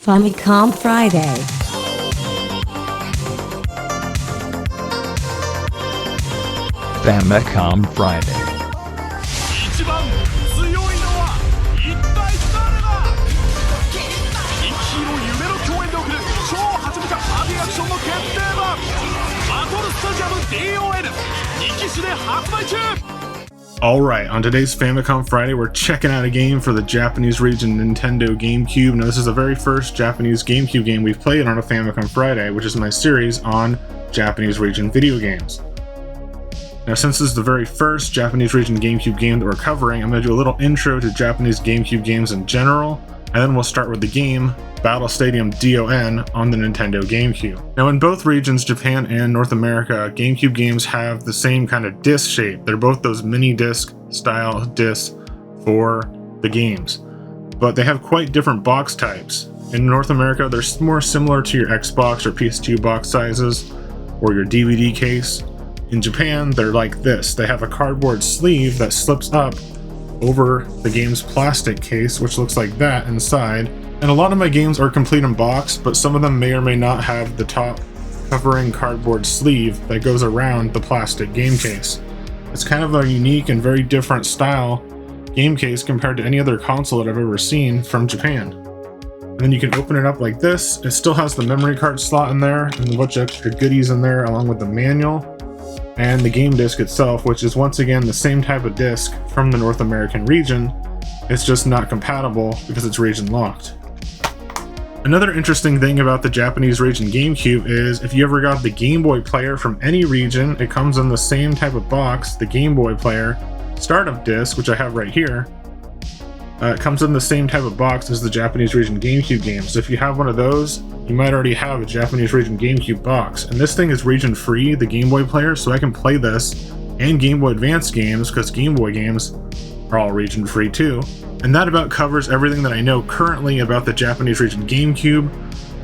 Famicom Friday. Famicom Friday. 一番強いのは一体誰だ。人気の夢の共演で送る超はちゃめちゃパーティーアクションの決定版バトルスタジアム D.O.N 2機種で発売中。 Alright, on today's Famicom Friday, we're checking out a game for the Japanese Region Nintendo GameCube. Now, this is the very first Japanese GameCube game we've played on a Famicom Friday, which is my series on Japanese Region video games. Now, since this is the very first Japanese Region GameCube game that we're covering, I'm going to do a little intro to Japanese GameCube games in general, and then we'll start with the game, Battle Stadium D.O.N. on the Nintendo GameCube. Now, in both regions, Japan and North America, GameCube games have the same kind of disc shape. They're both those mini disc style discs for the games, but they have quite different box types. In North America, they're more similar to your Xbox or PS2 box sizes or your DVD case. In Japan, they're like this. They have a cardboard sleeve that slips up over the game's plastic case, which looks like that inside. And a lot of my games are complete in box, but some of them may or may not have the top covering cardboard sleeve that goes around the plastic game case. It's kind of a unique and very different style game case compared to any other console that I've ever seen from Japan. And then you can open it up like this. It still has the memory card slot in there and a bunch of extra goodies in there along with the manual and the game disc itself, which is once again the same type of disc from the North American region. It's just not compatible because it's region locked. Another interesting thing about the Japanese Region GameCube is if you ever got the Game Boy player from any region, it comes in the same type of box, the Game Boy player startup disc, which I have right here. It comes in the same type of box as the Japanese Region GameCube games. So if you have one of those, you might already have a Japanese Region GameCube box. And this thing is region free, the Game Boy player, so I can play this and Game Boy Advance games because Game Boy games are all region free too. And that about covers everything that I know currently about the Japanese Region GameCube.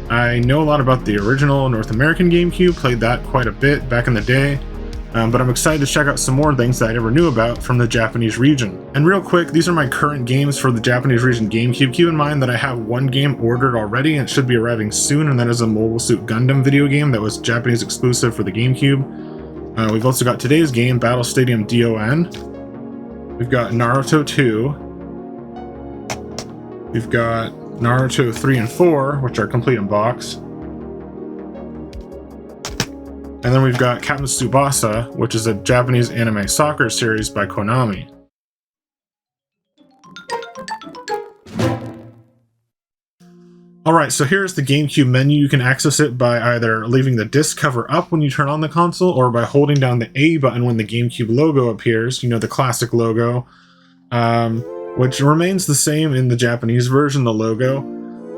I know a lot about the original North American GameCube, played that quite a bit back in the day, but I'm excited to check out some more things that I never knew about from the Japanese region. And real quick, these are my current games for the Japanese Region GameCube. Keep in mind that I have one game ordered already and it should be arriving soon, and that is a Mobile Suit Gundam video game that was Japanese exclusive for the GameCube. We've also got today's game, Battle Stadium D.O.N. We've got Naruto 2. We've got Naruto 3 and 4, which are complete in box. And then we've got Captain Tsubasa, which is a Japanese anime soccer series by Konami. Alright, so here's the GameCube menu. You can access it by either leaving the disc cover up when you turn on the console, or by holding down the A button when the GameCube logo appears, you know, the classic logo. Which remains the same in the Japanese version, the logo,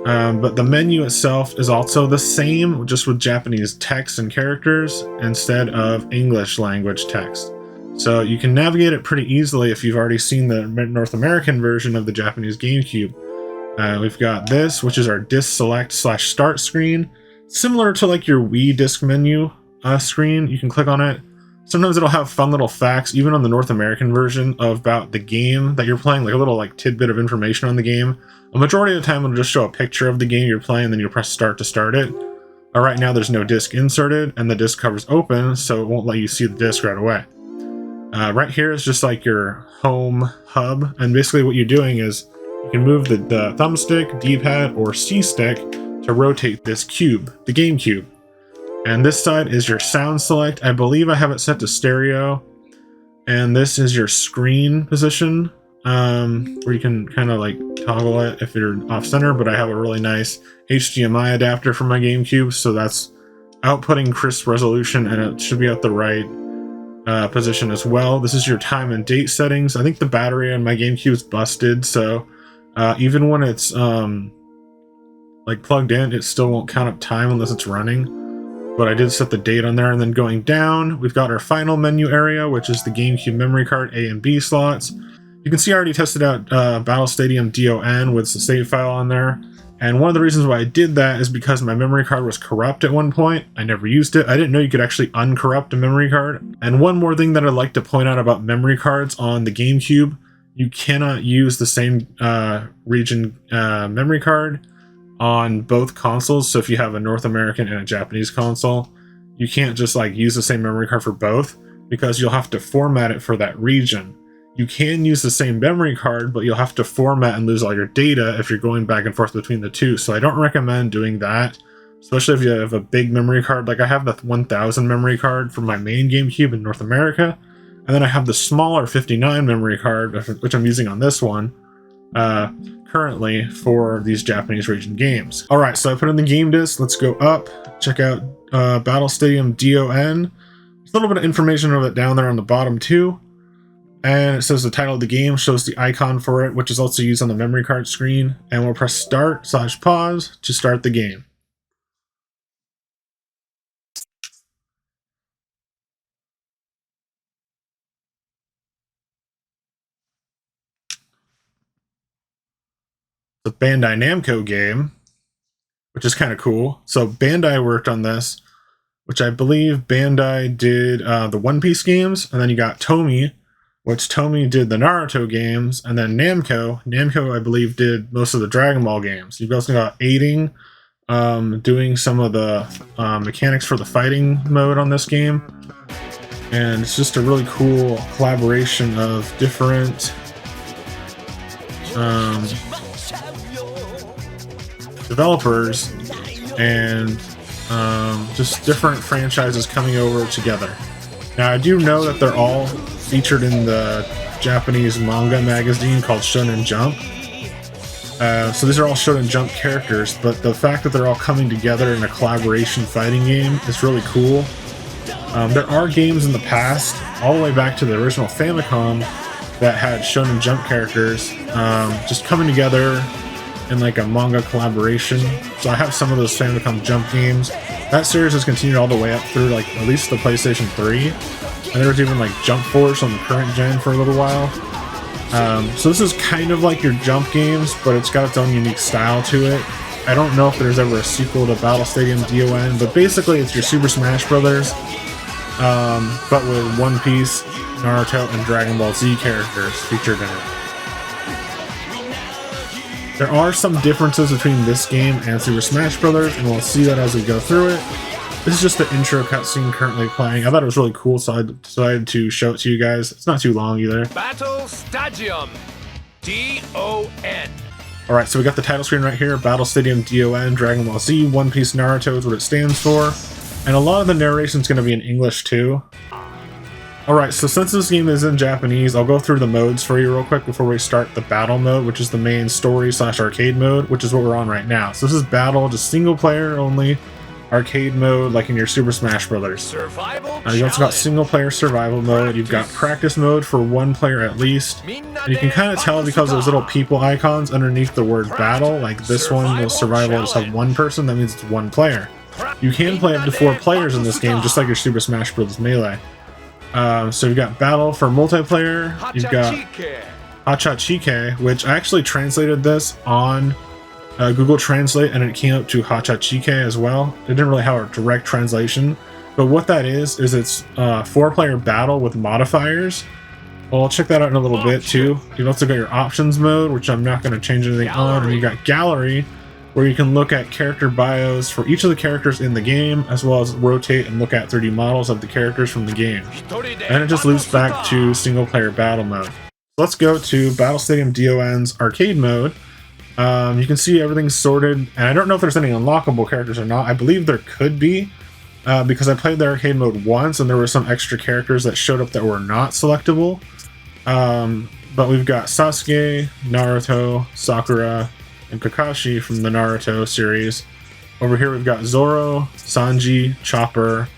but the menu itself is also the same, just with Japanese text and characters instead of English language text. So you can navigate it pretty easily if you've already seen the North American version of the Japanese GameCube. We've got this, which is our disc select / start screen, similar to like your Wii disc menu screen. You can click on it. Sometimes it'll have fun little facts, even on the North American version, about the game that you're playing, like a little like tidbit of information on the game. A majority of the time it'll just show a picture of the game you're playing, and then you press start to start it. Right now there's no disc inserted, and the disc cover's open, so it won't let you see the disc right away. Right here is just like your home hub, and basically what you're doing is you can move the thumbstick, D-pad, or C-stick to rotate this cube, the GameCube. And this side is your sound select. I believe I have it set to stereo. And this is your screen position, where you can kind of like toggle it if you're off center, but I have a really nice HDMI adapter for my GameCube, so that's outputting crisp resolution, and it should be at the right position as well. This is your time and date settings. I think the battery on my GameCube is busted, so even when it's like plugged in, it still won't count up time unless it's running. But I did set the date on there. And then going down, we've got our final menu area, which is the GameCube memory card A and B slots. You can see I already tested out Battle Stadium D.O.N. with the save file on there. And one of the reasons why I did that is because my memory card was corrupt at one point. I never used it. I didn't know you could actually uncorrupt a memory card. And one more thing that I'd like to point out about memory cards on the GameCube, you cannot use the same region memory card on both consoles. So if you have a North American and a Japanese console, you can't just like use the same memory card for both, because you'll have to format it for that region. You can use the same memory card, but you'll have to format and lose all your data if you're going back and forth between the two. So I don't recommend doing that, especially if you have a big memory card. Like I have the 1000 memory card for my main GameCube in North America, and then I have the smaller 59 memory card, which I'm using on this one currently for these Japanese region games. All right, so I put in the game disc. Let's go up, check out Battle Stadium D.O.N. There's a little bit of information of it down there on the bottom too. And it says the title of the game, shows the icon for it, which is also used on the memory card screen. And we'll press start/pause to start the game. The Bandai Namco game, which is kind of cool. So Bandai worked on this, which I believe Bandai did the One Piece games, and then you got Tomy, which Tomy did the Naruto games, and then Namco I believe did most of the Dragon Ball games. You've also got Aiding, doing some of the mechanics for the fighting mode on this game. And it's just a really cool collaboration of different developers and just different franchises coming over together. Now I do know that they're all featured in the Japanese manga magazine called Shonen Jump. So these are all Shonen Jump characters, but the fact that they're all coming together in a collaboration fighting game is really cool. There are games in the past, all the way back to the original Famicom, that had Shonen Jump characters just coming together in like a manga collaboration. So I have some of those Famicom Jump games. That series has continued all the way up through like at least the PlayStation 3. And there was even like Jump Force on the current gen for a little while. So this is kind of like your Jump games, but it's got its own unique style to it. I don't know if there's ever a sequel to Battle Stadium D.O.N, but basically it's your Super Smash Brothers, but with One Piece, Naruto, and Dragon Ball Z characters featured in it. There are some differences between this game and Super Smash Brothers, and we'll see that as we go through it. This is just the intro cutscene currently playing. I thought it was really cool, so I decided to show it to you guys. It's not too long either. Battle Stadium D.O.N. Alright, so we got the title screen right here. Battle Stadium D.O.N, Dragon Ball Z, One Piece, Naruto is what it stands for. And a lot of the narration is going to be in English too. Alright, so since this game is in Japanese, I'll go through the modes for you real quick before we start the battle mode, which is the main story/arcade mode, which is what we're on right now. So this is battle, just single player only, arcade mode, like in your Super Smash Brothers. You also got single player survival mode, you've got practice mode for one player at least, and you can kind of tell because those little people icons underneath the word battle, like this one, the survival just have one person, that means it's one player. You can play up to 4 players in this game, just like your Super Smash Bros. Melee. So you've got battle for multiplayer, you've got Hachachike, which I actually translated this on Google Translate, and it came up to Hachachike as well. It didn't really have a direct translation, but what that is it's 4-player battle with modifiers. Well, I'll check that out in a little bit too. You've also got your options mode, which I'm not going to change anything on, and you got gallery, where you can look at character bios for each of the characters in the game, as well as rotate and look at 3D models of the characters from the game. And it just loops back to single player battle mode. Let's go to Battle Stadium D.O.N's arcade mode. You can see everything's sorted, and I don't know if there's any unlockable characters or not. I believe there could be, because I played the arcade mode once and there were some extra characters that showed up that were not selectable. But we've got Sasuke, Naruto, Sakura, and Kakashi from the Naruto series. Over here we've got Zoro, Sanji, Chopper,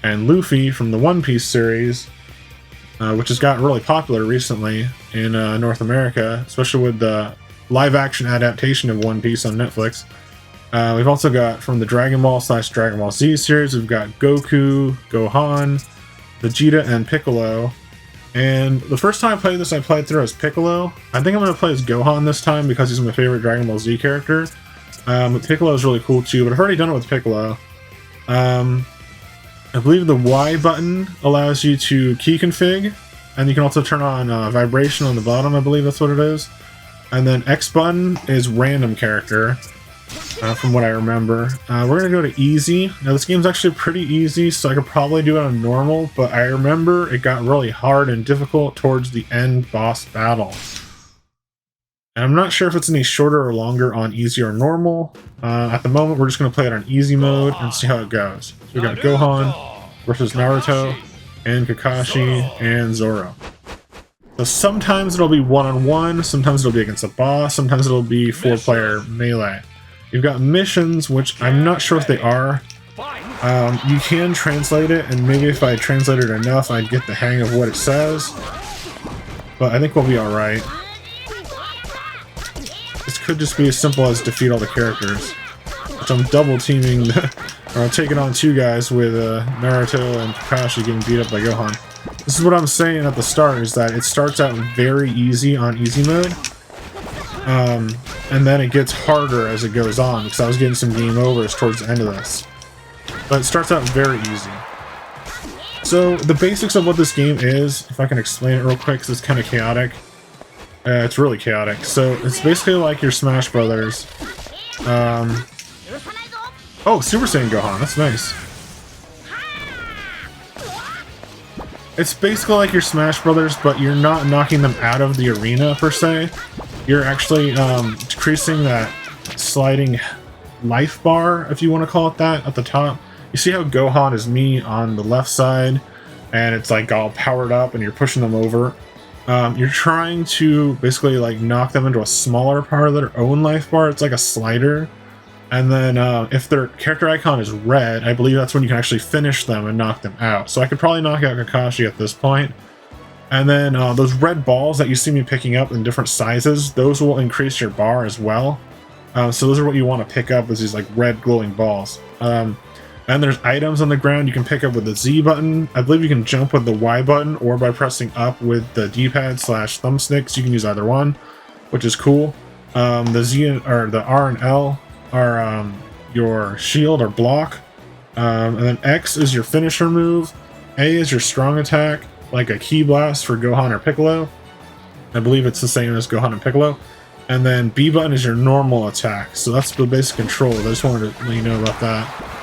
and Luffy from the One Piece series, which has gotten really popular recently in North America, especially with the live-action adaptation of One Piece on Netflix. We've also got from the Dragon Ball/Dragon Ball Z series, we've got Goku, Gohan, Vegeta, and Piccolo. And the first time I played this, I played through as Piccolo. I think I'm going to play as Gohan this time because he's my favorite Dragon Ball Z character. But Piccolo is really cool too, but I've already done it with Piccolo. I believe the Y button allows you to key config, and you can also turn on vibration on the bottom, I believe that's what it is. And then X button is random character. from what I remember. We're gonna go to easy. Now this game's actually pretty easy, so I could probably do it on normal, but I remember it got really hard and difficult towards the end boss battle. And I'm not sure if it's any shorter or longer on easy or normal. At the moment, we're just gonna play it on easy mode and see how it goes. So we got Gohan versus Naruto and Kakashi and Zoro. So sometimes it'll be one-on-one, sometimes it'll be against a boss, sometimes it'll be 4-player melee. You've got missions, which I'm not sure if they are. You can translate it, and maybe if I translated it enough, I'd get the hang of what it says. But I think we'll be alright. This could just be as simple as defeat all the characters. Which I'm double teaming, or I'm taking on 2 guys with Naruto and Kakashi getting beat up by Gohan. This is what I'm saying at the start, is that it starts out very easy on easy mode. And then it gets harder as it goes on, because I was getting some game overs towards the end of this. But it starts out very easy. So the basics of what this game is, if I can explain it real quick, because it's kind of chaotic. It's really chaotic. So it's basically like your Smash Brothers. Oh, Super Saiyan Gohan, that's nice. It's basically like your Smash Brothers, but you're not knocking them out of the arena per se. You're actually decreasing that sliding life bar, if you want to call it that, at the top. You see how Gohan is me on the left side, and it's like all powered up, and you're pushing them over. You're trying to basically like knock them into a smaller part of their own life bar. It's like a slider. And then if their character icon is red, I believe that's when you can actually finish them and knock them out. So I could probably knock out Kakashi at this point. And then those red balls that you see me picking up in different sizes, those will increase your bar as well. So those are what you want to pick up, is these like red glowing balls. And there's items on the ground you can pick up with the Z button. I believe you can jump with the Y button, or by pressing up with the D-pad / thumbsticks. You can use either one, which is cool. The Z or the R and L are your shield or block, and then X is your finisher move, A is your strong attack, like a Ki Blast for Gohan or Piccolo. I believe it's the same as Gohan and Piccolo. And then B button is your normal attack. So that's the basic control. I just wanted to let you know about that.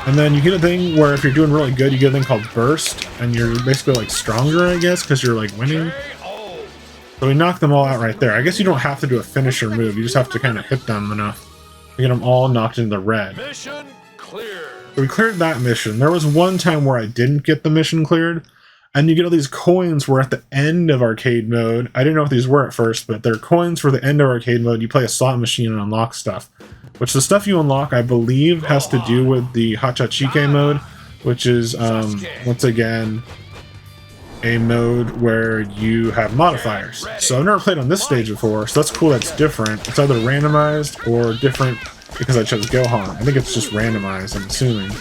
And then you get a thing where if you're doing really good, you get a thing called Burst, and you're basically like stronger, I guess, because you're like winning. So we knocked them all out right there. I guess you don't have to do a finisher move, you just have to kind of hit them enough to get them all knocked into the red. Mission clear. So we cleared that mission. There was one time where I didn't get the mission cleared, and you get all these coins where at the end of arcade mode, I didn't know what these were at first, but they're coins for the end of arcade mode. You play a slot machine and unlock stuff. Which the stuff you unlock, I believe, has to do with the Hachachike mode, which is, once again, a mode where you have modifiers. So I've never played on this stage before, so that's cool, that's different. It's either randomized or different because I chose Gohan. I think it's just randomized, I'm assuming.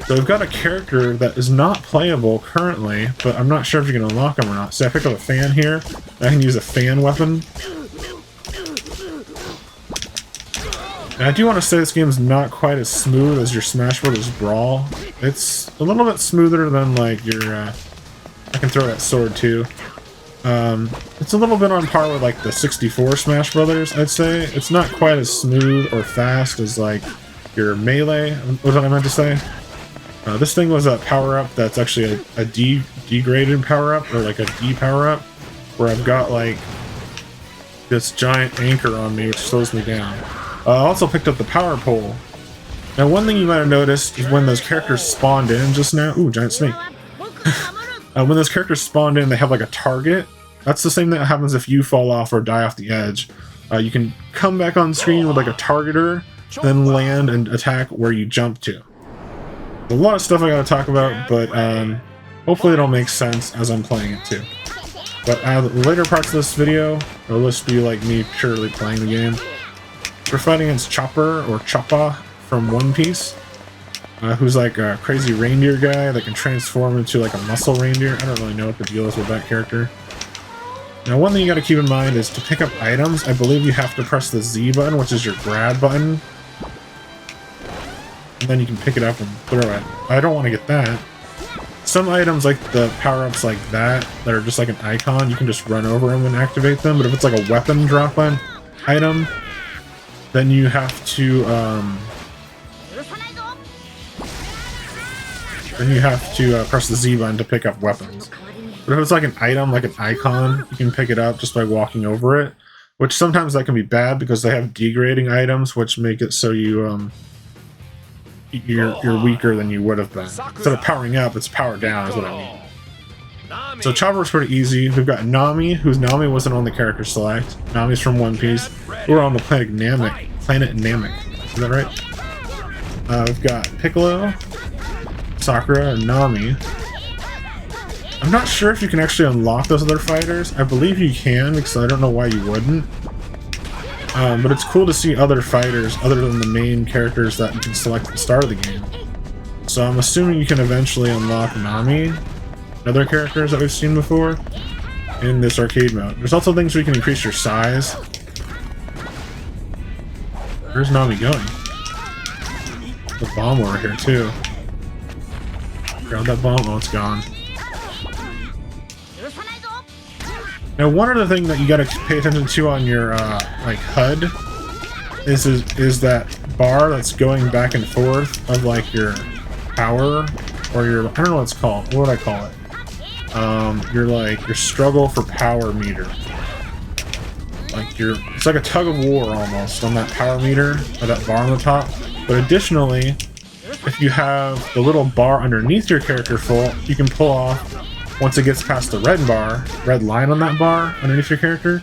So we've got a character that is not playable currently, but I'm not sure if you can unlock him or not. So I picked up a fan here. I can use a fan weapon. And I do want to say this game is not quite as smooth as your Smash Bros. Brawl. It's a little bit smoother than like your, I can throw that sword too. It's a little bit on par with like the 64 Smash Brothers, I'd say. It's not quite as smooth or fast as like your Melee, was what I meant to say. This thing was a power-up that's actually a degraded power-up, or like a D power-up, where I've got like this giant anchor on me which slows me down. I also picked up the power pole. Now one thing you might have noticed is when those characters spawned in just now, ooh, giant snake. When those characters spawned in, they have like a target. That's the same that happens if you fall off or die off the edge. You can come back on screen with like a targeter, then land and attack where you jump to. A lot of stuff I gotta talk about, but hopefully it'll make sense as I'm playing it too. But the later parts of this video, it'll just be like me purely playing the game. We're fighting against Chopper, or Choppa, from One Piece, who's like a crazy reindeer guy that can transform into like a muscle reindeer. I don't really know what the deal is with that character. Now one thing you gotta keep in mind is to pick up items, I believe you have to press the Z button, which is your grab button. And then you can pick it up and throw it. I don't want to get that. Some items, like the power-ups like that are just like an icon, you can just run over them and activate them, but if it's like a weapon drop-on item, then you have to press the Z button to pick up weapons. But if it's like an item, like an icon, you can pick it up just by walking over it. Which sometimes that can be bad because they have degrading items, which make it so you're weaker than you would have been. Instead of powering up, it's powered down is what I mean. So Chopper's pretty easy. We've got Nami, whose Nami wasn't on the character select. Nami's from One Piece. We're on the planet Namek. Is that right? We've got Piccolo, Sakura, and Nami. I'm not sure if you can actually unlock those other fighters. I believe you can, because I don't know why you wouldn't. But it's cool to see other fighters other than the main characters that you can select at the start of the game. So I'm assuming you can eventually unlock Nami and other characters that we've seen before in this arcade mode. There's also things where you can increase your size. Where's Nami going? The bomb over here too. Grab that bomb. Oh, it's gone. Now, one other thing that you gotta pay attention to on your like HUD is that bar that's going back and forth of like your power or your, I don't know what it's called. What would I call it? Your struggle for power meter. Like it's like a tug of war almost on that power meter or that bar on the top. But additionally, if you have the little bar underneath your character full, you can pull off. Once it gets past the red line on that bar underneath your character,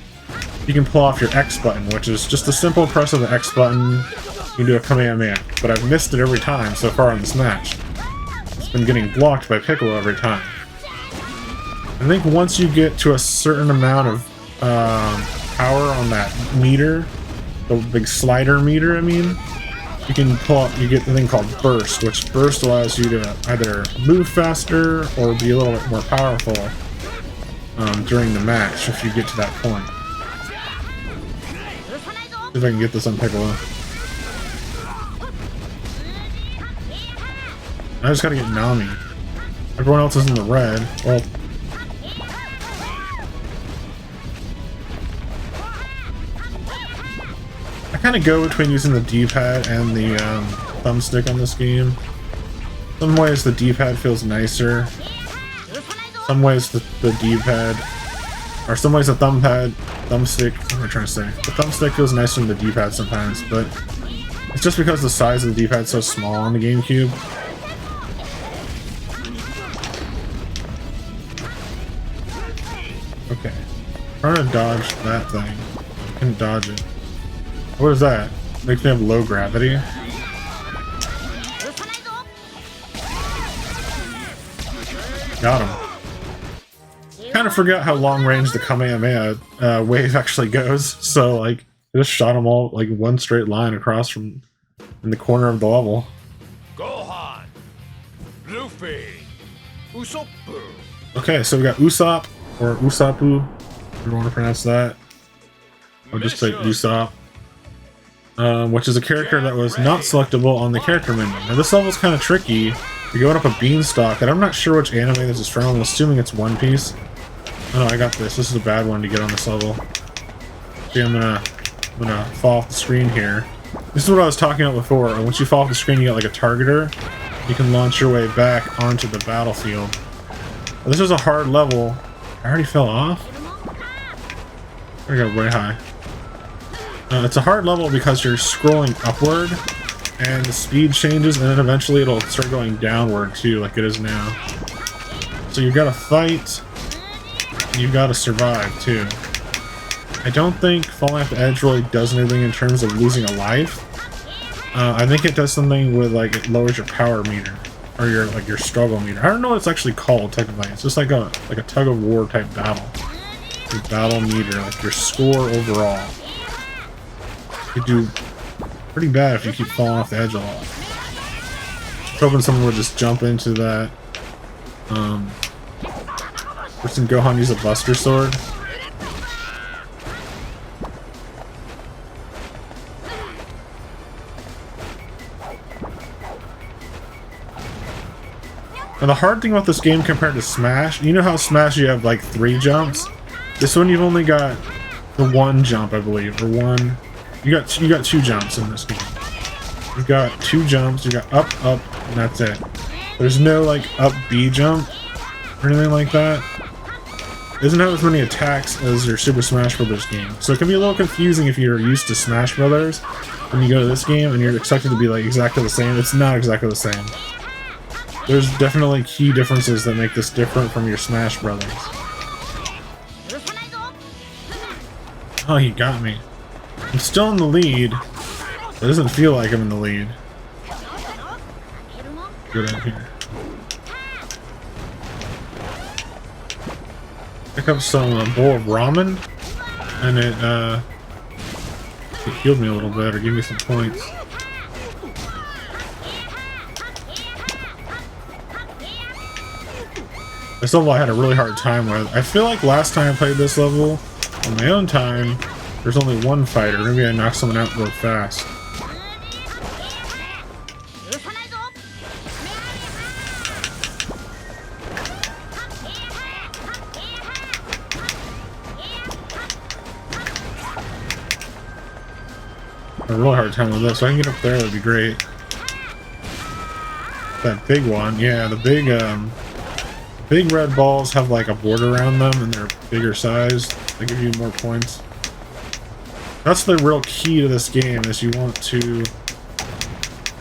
you can pull off your X button, which is just a simple press of the X button. You can do a Kamehameha, but I've missed it every time so far in this match. It's been getting blocked by Piccolo every time. I think once you get to a certain amount of power on that meter, the big slider meter, I mean, you can pull out, you get the thing called Burst, which Burst allows you to either move faster or be a little bit more powerful during the match if you get to that point. See if I can get this on Piccolo. I just gotta get Nami. Everyone else is in the red. Well, I kind of go between using the D-pad and the thumbstick on this game. Some ways the D-pad feels nicer. Some ways the D-pad, or some ways the thumbstick, what am I trying to say? The thumbstick feels nicer than the D-pad sometimes, but it's just because the size of the D-pad is so small on the GameCube. Okay. I'm trying to dodge that thing. I can dodge it. What is that? Makes me have low gravity. Got him. Kind of forgot how long range the Kamehameha wave actually goes, so like I just shot them all like one straight line across from in the corner of the level. Gohan, Luffy, Usopp. Okay, so we got Usopp or Usapu, if you want to pronounce that. I'll just say Usopp. Which is a character that was not selectable on the character menu. Now this level's kind of tricky. You're going up a beanstalk, and I'm not sure which anime this is from. I'm assuming it's One Piece. Oh no, I got this. This is a bad one to get on this level. See, I'm gonna fall off the screen here. This is what I was talking about before. Once you fall off the screen, you get like a targeter. You can launch your way back onto the battlefield. Well, this is a hard level. I already fell off? I got way high. It's a hard level because you're scrolling upward and the speed changes, and then eventually it'll start going downward too, like it is now. So you've got to fight, and you've got to survive too. I don't think falling off the edge really does anything in terms of losing a life. I think it does something with like it lowers your power meter or your struggle meter. I don't know what it's actually called technically. It's just like a tug of war type battle. Your battle meter, like your score overall. You do pretty bad if you keep falling off the edge a lot. I was hoping someone would just jump into that. Person Gohan use a Buster Sword. Now the hard thing about this game compared to Smash, you know how Smash you have like 3 jumps? This one you've only got the 1 jump, I believe, or one. You got two jumps in this game. You got two jumps. You got up, up, and that's it. There's no like up B jump or anything like that. It doesn't have as many attacks as your Super Smash Bros. Game, so it can be a little confusing if you're used to Smash Brothers. When you go to this game and you're expected to be like exactly the same, it's not exactly the same. There's definitely key differences that make this different from your Smash Brothers. Oh, he got me. I'm still in the lead. It doesn't feel like I'm in the lead. Go down here. Pick up some bowl of ramen, and it healed me a little bit or gave me some points. This level I had a really hard time with. I feel like last time I played this level on my own time, there's only one fighter. Maybe I knocked someone out real fast. A really hard time with this. So I can get up there, that'd be great. That big one, yeah, the big red balls have like a border around them and they're bigger size. They give you more points. That's the real key to this game, is you want to... I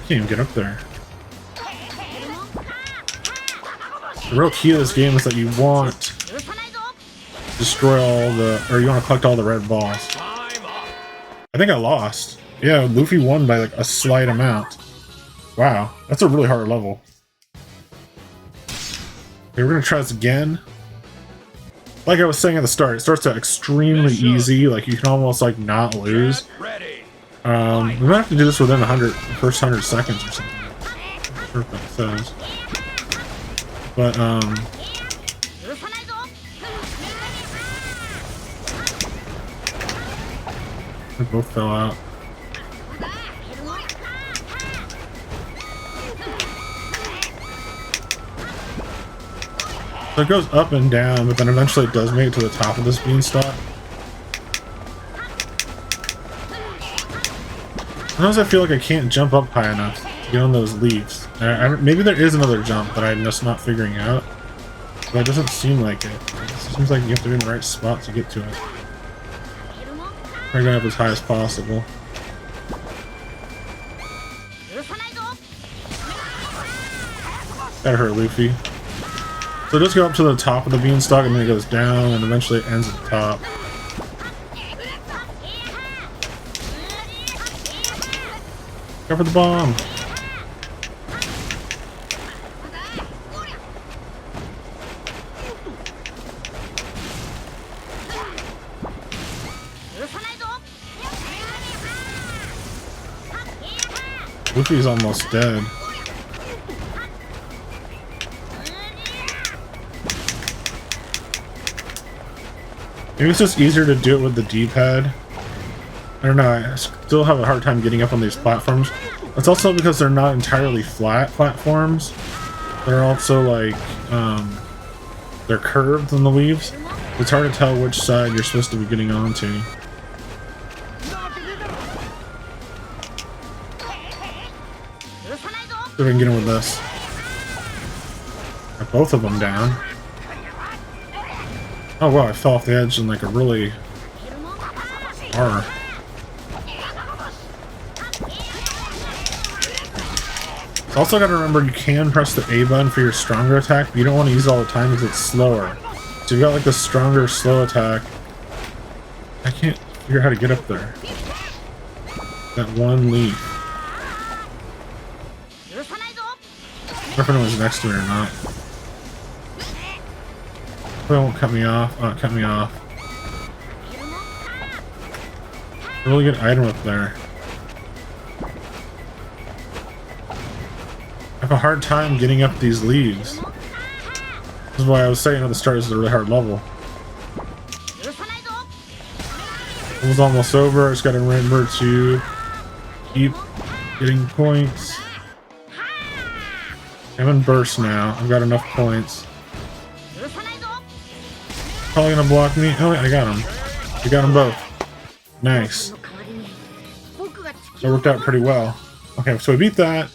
can't even get up there. The real key to this game is that you want to destroy all the... or you want to collect all the red balls. I think I lost. Yeah, Luffy won by like a slight amount. Wow, that's a really hard level. Okay, we're gonna try this again. Like I was saying at the start, it starts out extremely easy. Like you can almost like not lose. We might have to do this within the first 100 seconds or something. I'm not sure what that says. But they both fell out. So it goes up and down, but then eventually it does make it to the top of this beanstalk. Sometimes I feel like I can't jump up high enough to get on those leaves. Maybe there is another jump that I'm just not figuring out, but it doesn't seem like it. It seems like you have to be in the right spot to get to it. Try going up as high as possible. Gotta hurt Luffy. So just go up to the top of the beanstalk and then it goes down and eventually it ends at the top. Go for the bomb! Luffy's almost dead. Maybe it's just easier to do it with the D-pad. I don't know, I still have a hard time getting up on these platforms. It's also because they're not entirely flat platforms. They're also like, they're curved on the leaves. It's hard to tell which side you're supposed to be getting onto. See if I can get in with this. Got both of them down. Oh wow, I fell off the edge in like a really far. Also gotta remember you can press the A button for your stronger attack, but you don't want to use it all the time because it's slower. So you've got like the stronger slow attack. I can't figure out how to get up there. That one leaf. I wonder if anyone's next to me or not. It won't cut me off. Oh, it cut me off. A really good item up there. I have a hard time getting up these leaves. This is why I was saying at the start this is a really hard level. It was almost over. I just gotta remember to keep getting points. I'm in burst now. I've got enough points. Probably gonna block me. Oh wait, I got him. We got them both. Nice. So it worked out pretty well. Okay, so we beat that.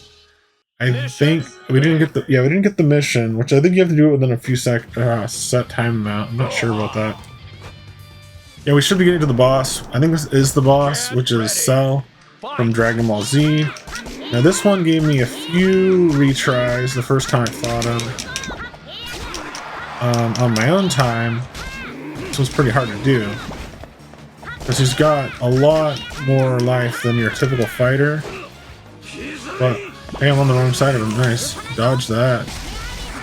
I think we didn't get the we didn't get the mission, which I think you have to do it within a few set time amount. I'm not sure about that. Yeah, we should be getting to the boss. I think this is the boss, which is Cell from Dragon Ball Z. Now this one gave me a few retries the first time I fought him. On my own time, this was pretty hard to do. Because he's got a lot more life than your typical fighter. But, hey, I'm on the wrong side of him. Nice. Dodge that.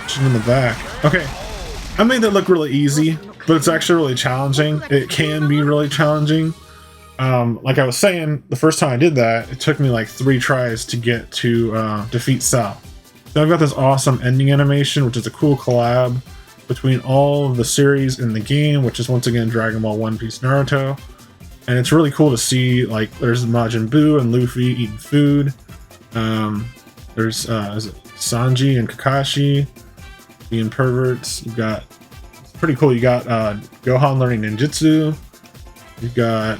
Shoot him in the back. Okay. I made that look really easy, but it's actually really challenging. It can be really challenging. Like I was saying, the first time I did that, it took me like 3 tries to get to defeat Cell. So I've got this awesome ending animation, which is a cool collab between all of the series in the game, which is once again Dragon Ball, One Piece, Naruto. And it's really cool to see, like, there's Majin Buu and Luffy eating food. There's is it Sanji and Kakashi being perverts. You've got, it's pretty cool, you got Gohan learning ninjutsu. You've got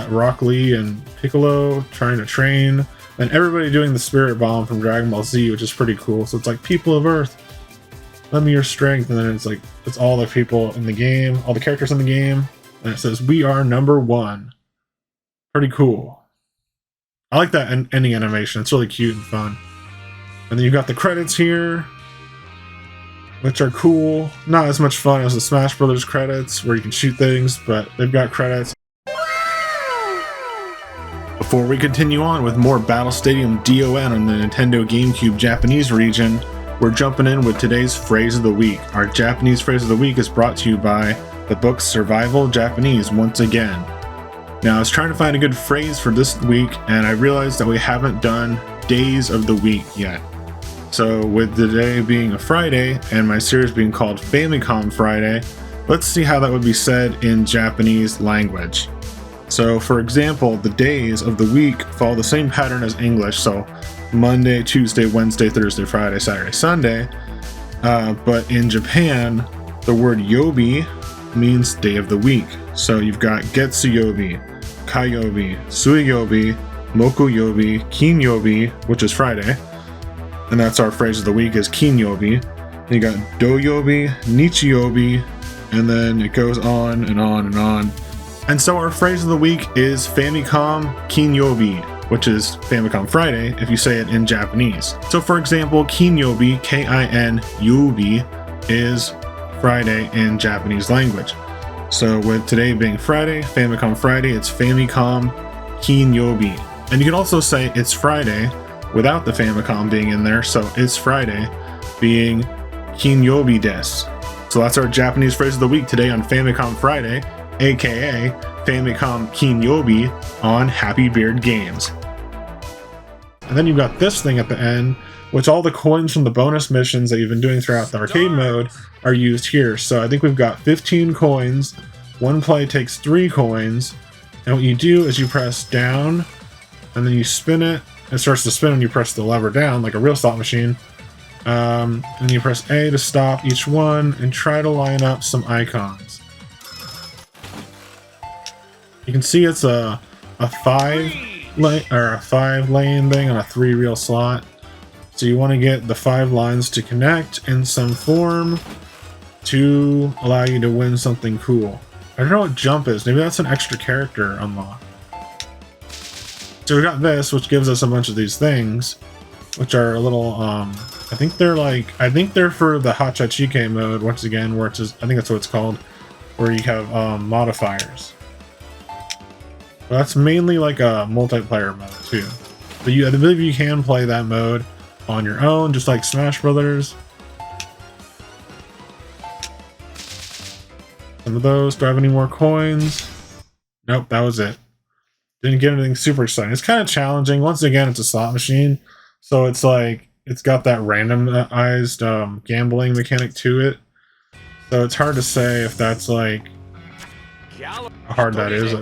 Rock Lee and Piccolo trying to train. And everybody doing the Spirit Bomb from Dragon Ball Z, which is pretty cool. So it's like, people of Earth, lend me your strength. And then it's like, it's all the people in the game, all the characters in the game. And it says, we are #1. Pretty cool. I like that ending animation. It's really cute and fun. And then you've got the credits here, which are cool. Not as much fun as the Smash Brothers credits, where you can shoot things, but they've got credits. Before we continue on with more Battle Stadium D.O.N. on the Nintendo GameCube Japanese region, we're jumping in with today's Phrase of the Week. Our Japanese Phrase of the Week is brought to you by the book Survival Japanese once again. Now, I was trying to find a good phrase for this week, and I realized that we haven't done Days of the Week yet. So with today being a Friday, and my series being called Famicom Friday, let's see how that would be said in Japanese language. So for example, the days of the week follow the same pattern as English, so Monday, Tuesday, Wednesday, Thursday, Friday, Saturday, Sunday. But in Japan, the word yobi means day of the week. So you've got Getsuyobi, Kayobi, Suiyobi, Mokuyobi, Kinyobi, which is Friday. And that's our phrase of the week, is Kinyobi. And you got Doyobi, Nichiyobi, and then it goes on and on and on. And so our phrase of the week is Famicom Kinyobi, which is Famicom Friday if you say it in Japanese. So for example, Kinyobi, K-I-N-U-B, is Friday in Japanese language. So with today being Friday, Famicom Friday, it's Famicom Kinyobi. And you can also say it's Friday without the Famicom being in there, so it's Friday being Kinyobi desu. So that's our Japanese phrase of the week today on Famicom Friday, aka Famicom Kinyobi on Happy Beard Games. And then you've got this thing at the end, which all the coins from the bonus missions that you've been doing throughout the arcade mode are used here. So I think we've got 15 coins. One play takes 3 coins. And what you do is you press down, and then you spin it. It starts to spin and you press the lever down like a real slot machine. And you press A to stop each one and try to line up some icons. You can see it's a 5-lane thing on a 3 reel slot. So you want to get the 5 lines to connect in some form to allow you to win something cool. I don't know what jump is. Maybe that's an extra character unlock. So we got this, which gives us a bunch of these things, which are a little, I think they're for the Hachachike mode, once again, where it's just, I think that's what it's called, where you have modifiers. But that's mainly like a multiplayer mode too. But I believe you can play that mode on your own, just like Smash Brothers. Some of those. Do I have any more coins? Nope, that was it. Didn't get anything super exciting. It's kind of challenging. Once again, it's a slot machine, so it's like it's got that randomized gambling mechanic to it. So it's hard to say if that's like how hard that is,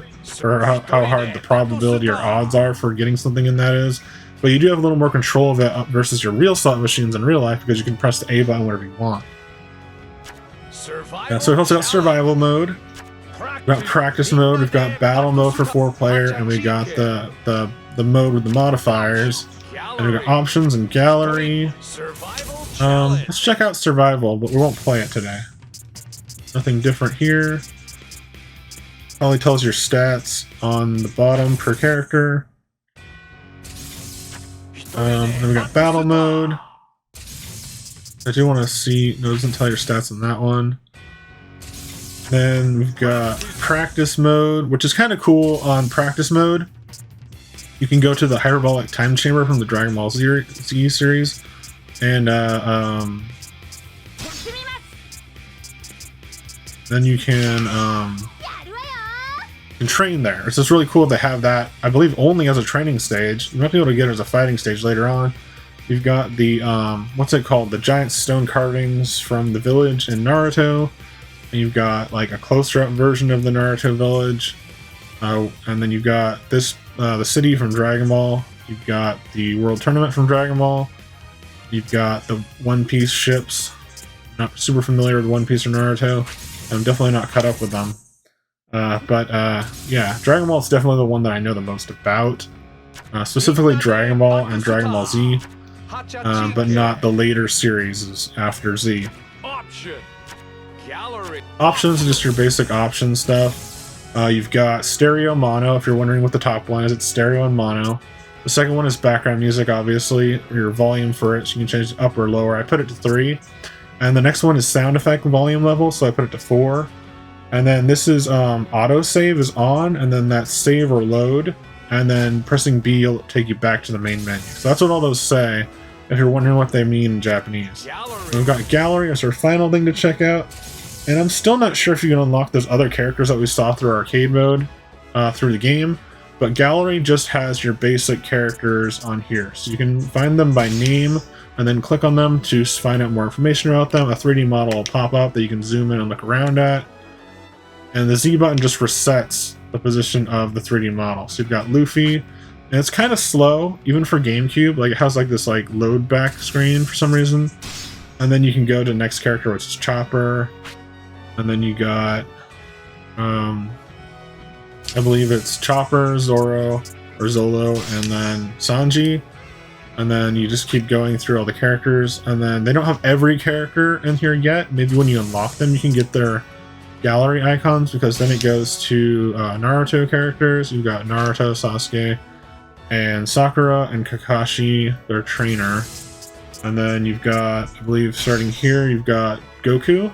or how hard the probability or odds are for getting something in that is. But you do have a little more control of it versus your real slot machines in real life, because you can press the A button whenever you want. Yeah, so it also got survival mode. We've got practice mode, we've got battle mode for 4-player, and we got the mode with the modifiers. And we've got options and gallery. Let's check out survival, but we won't play it today. Nothing different here. Probably tells your stats on the bottom per character. Then we got battle mode. I do want to see, no, it doesn't tell your stats on that one. Then we've got practice mode, which is kind of cool. On practice mode, you can go to the hyperbolic time chamber from the Dragon Ball Z series, and then you can train there. It's just really cool to have that, I believe, only as a training stage. You might be able to get it as a fighting stage later on. You've got the, what's it called? The giant stone carvings from the village in Naruto. And you've got like a closer up version of the Naruto village. And then you've got this, the city from Dragon Ball. You've got the World Tournament from Dragon Ball. You've got the One Piece ships. Not super familiar with One Piece or Naruto. I'm definitely not caught up with them. Yeah, Dragon Ball is definitely the one that I know the most about. Specifically Dragon Ball and Dragon Ball Z. But not the later series after Z. Options are just your basic option stuff. You've got stereo, mono. If you're wondering what the top one is, it's stereo and mono. The second one is background music, obviously. Your volume for it, so you can change it up or lower. I put it to 3. And the next one is sound effect volume level, so I put it to 4. And then this is autosave is on, and then that's save or load. And then pressing B will take you back to the main menu. So that's what all those say, if you're wondering what they mean in Japanese. We've got gallery as our final thing to check out. And I'm still not sure if you can unlock those other characters that we saw through arcade mode through the game. But gallery just has your basic characters on here. So you can find them by name and then click on them to find out more information about them. A 3D model will pop up that you can zoom in and look around at. And the Z button just resets the position of the 3D model. So you've got Luffy, and it's kind of slow, even for GameCube. Like, it has like this like load back screen for some reason. And then you can go to the next character, which is Chopper. And then you got, I believe it's Chopper, Zoro, or Zolo, and then Sanji. And then you just keep going through all the characters. And then they don't have every character in here yet. Maybe when you unlock them, you can get their gallery icons, because then it goes to Naruto characters. You've got Naruto, Sasuke, and Sakura, and Kakashi, their trainer. And then you've got, I believe starting here, you've got Goku.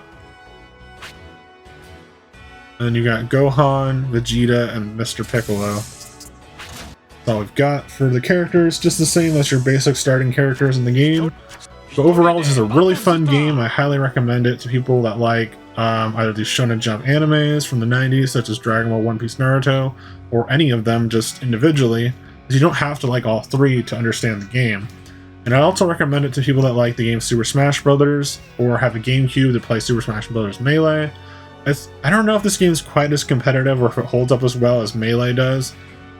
And then you got Gohan, Vegeta, and Mr. Piccolo. That's all we've got for the characters, just the same as your basic starting characters in the game. But overall, this is a really fun game. I highly recommend it to people that like either these Shonen Jump animes from the 90s, such as Dragon Ball, One Piece, Naruto, or any of them just individually, because you don't have to like all three to understand the game. And I also recommend it to people that like the game Super Smash Bros. Or have a GameCube to play Super Smash Bros. Melee. I don't know if this game is quite as competitive or if it holds up as well as Melee does,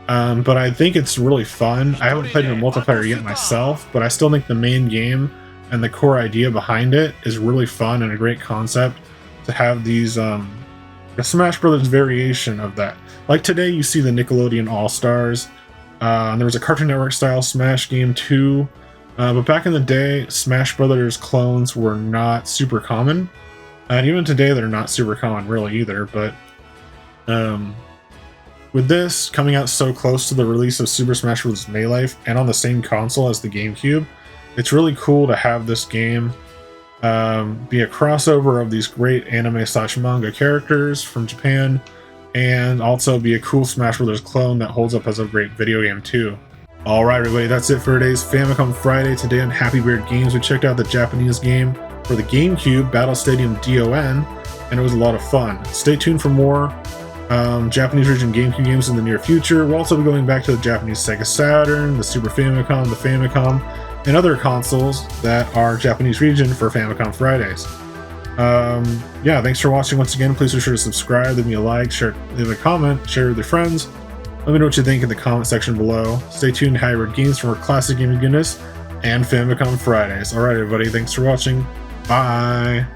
but I think it's really fun. I haven't played it in multiplayer yet myself, but I still think the main game and the core idea behind it is really fun and a great concept to have these a Smash Brothers variation of that. Like today you see the Nickelodeon All-Stars, and there was a Cartoon Network style Smash game too, but back in the day Smash Brothers clones were not super common, and even today they're not super common really either, but with this coming out so close to the release of Super Smash Bros. Melee and on the same console as the GameCube, it's really cool to have this game be a crossover of these great anime/manga characters from Japan, and also be a cool Smash Bros. Clone that holds up as a great video game too. Alright everybody, that's it for today's Famicom Friday. Today on Happy Beard Games we checked out the Japanese game for the GameCube, Battle Stadium D.O.N, and it was a lot of fun. Stay tuned for more Japanese region GameCube games in the near future. We'll also be going back to the Japanese Sega Saturn, the Super Famicom, the Famicom, and other consoles that are Japanese region for Famicom Fridays. Yeah, thanks for watching once again. Please be sure to subscribe, leave me a like, share, leave a comment, share with your friends. Let me know what you think in the comment section below. Stay tuned to Hybrid Games for more classic gaming goodness and Famicom Fridays. Alright everybody, thanks for watching. Bye!